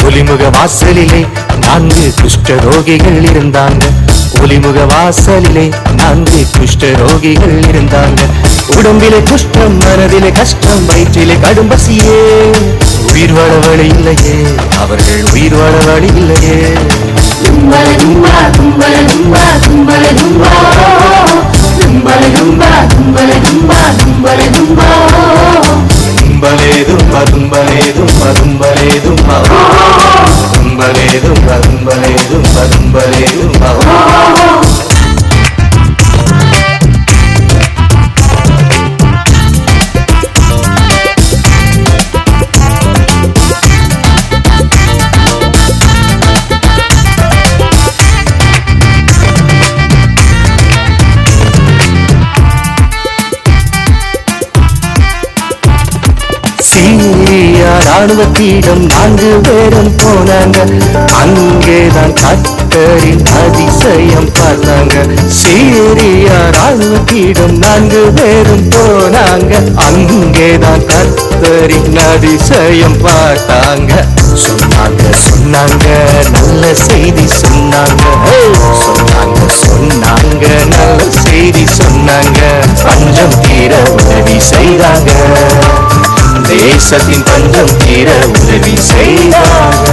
ஒலிமுக வாசலிலே 4 குஷ்டரோகிகள் இருந்தாங்க. ஒலிமுக வாசலிலே 4 குஷ்டரோகிகள் இருந்தாங்க. உடம்பிலே குஷ்டம், மனதிலே கஷ்டம், வயிற்றிலே கடும் பசியே. உயிர் வாழ வழி இல்லையே, அவர்கள் உயிர் வாழ வழி இல்லையே. தும்பல தும்பா தும்பல தும்பா தும்பல தும்பா தும்பல தும்பா தும்பல தும்பா தும்பல தும்பா தும்பலே தும்பா தும்பலே தும்பா தும்பலே தும்பா தும்பலே தும்பா தும்பலே தும்பா தும்பலே தும்பா. சீரியா ராணுவத்திடம் 4 பேரும் போனாங்க. அங்கேதான் கர்த்தரின் அதிசயம் பார்த்தாங்க. சீரியா ராணுவத்திடம் 4 பேரும் போனாங்க. அங்கேதான் கர்த்தரின் அதிசயம் பார்த்தாங்க. சொன்னாங்க சொன்னாங்க நல்ல செய்தி சொன்னாங்க. சொன்னாங்க சொன்னாங்க நல்ல செய்தி சொன்னாங்க. பஞ்சம் தீர உதவி செய்தாங்க. தேசத்தின் பஞ்சம் தீர உதவி செய்தாங்க.